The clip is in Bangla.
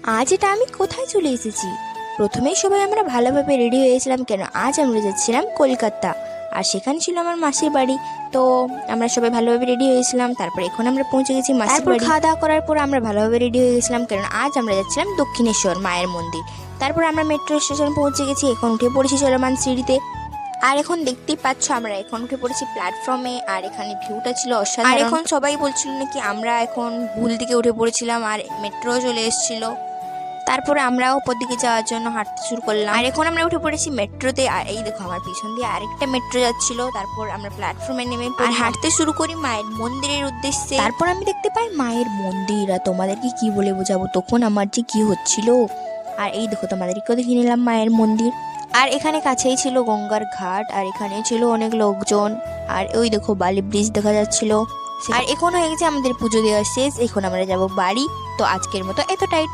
আজ এটা আমি কোথায় চলে এসেছি? প্রথমেই সবাই আমরা ভালোভাবে রেডি হয়েছিলাম, কেন আজ আমরা যাচ্ছিলাম কলকাতা। আর সেখানে ছিল আমার মাসির বাড়ি। তো আমরা সবাই ভালোভাবে রেডি হয়েছিলাম। তারপর এখন আমরা পৌঁছে গেছি মাসির বাড়ি। খাওয়া দাওয়া করার পর আমরা ভালোভাবে রেডি হয়ে গেছিলাম, কারণ আজ আমরা যাচ্ছিলাম দক্ষিণেশ্বর মায়ের মন্দির। তারপর আমরা মেট্রো স্টেশন পৌঁছে গেছি, এখন উঠে পড়েছি চলমান সিঁড়িতে। আর এখন দেখতেই পাচ্ছ আমরা এখন উঠে পড়েছি প্ল্যাটফর্মে। আর এখানে ভিউটা ছিল অসাধারণ। আর এখন সবাই বলছিল নাকি আমরা এখন ভুল দিকে উঠে পড়েছিলাম আর মেট্রো চলে এসেছিল। তারপরে আমরাও ওপর দিকে যাওয়ার জন্য হাঁটতে শুরু করলাম। আর এখন আমরা উঠে পড়েছি মেট্রোতে। আর এই দেখো আমার পিছন দিয়ে আরেকটা মেট্রো যাচ্ছিল। তারপর আমরা প্ল্যাটফর্মে নেমে আর হাঁটতে শুরু করি মায়ের মন্দিরের উদ্দেশ্যে। তারপর আমি দেখতে পাই মায়ের মন্দির। আর তোমাদেরকে কি বলে বোঝাবো তখন আমার যে কি হচ্ছিল। আর এই দেখো তোমাদেরকেও দেখিয়ে নিলাম মায়ের মন্দির। আর এখানে কাছেই ছিল গঙ্গার ঘাট। আর এখানে ছিল অনেক লোকজন। আর ওই দেখো বালি ব্রিজ দেখা যাচ্ছিল। আর এখন হয়ে গেছে আমাদের পুজো দেওয়া শেষ, এখন আমরা যাব বাড়ি। তো আজকের মতো এতটাই।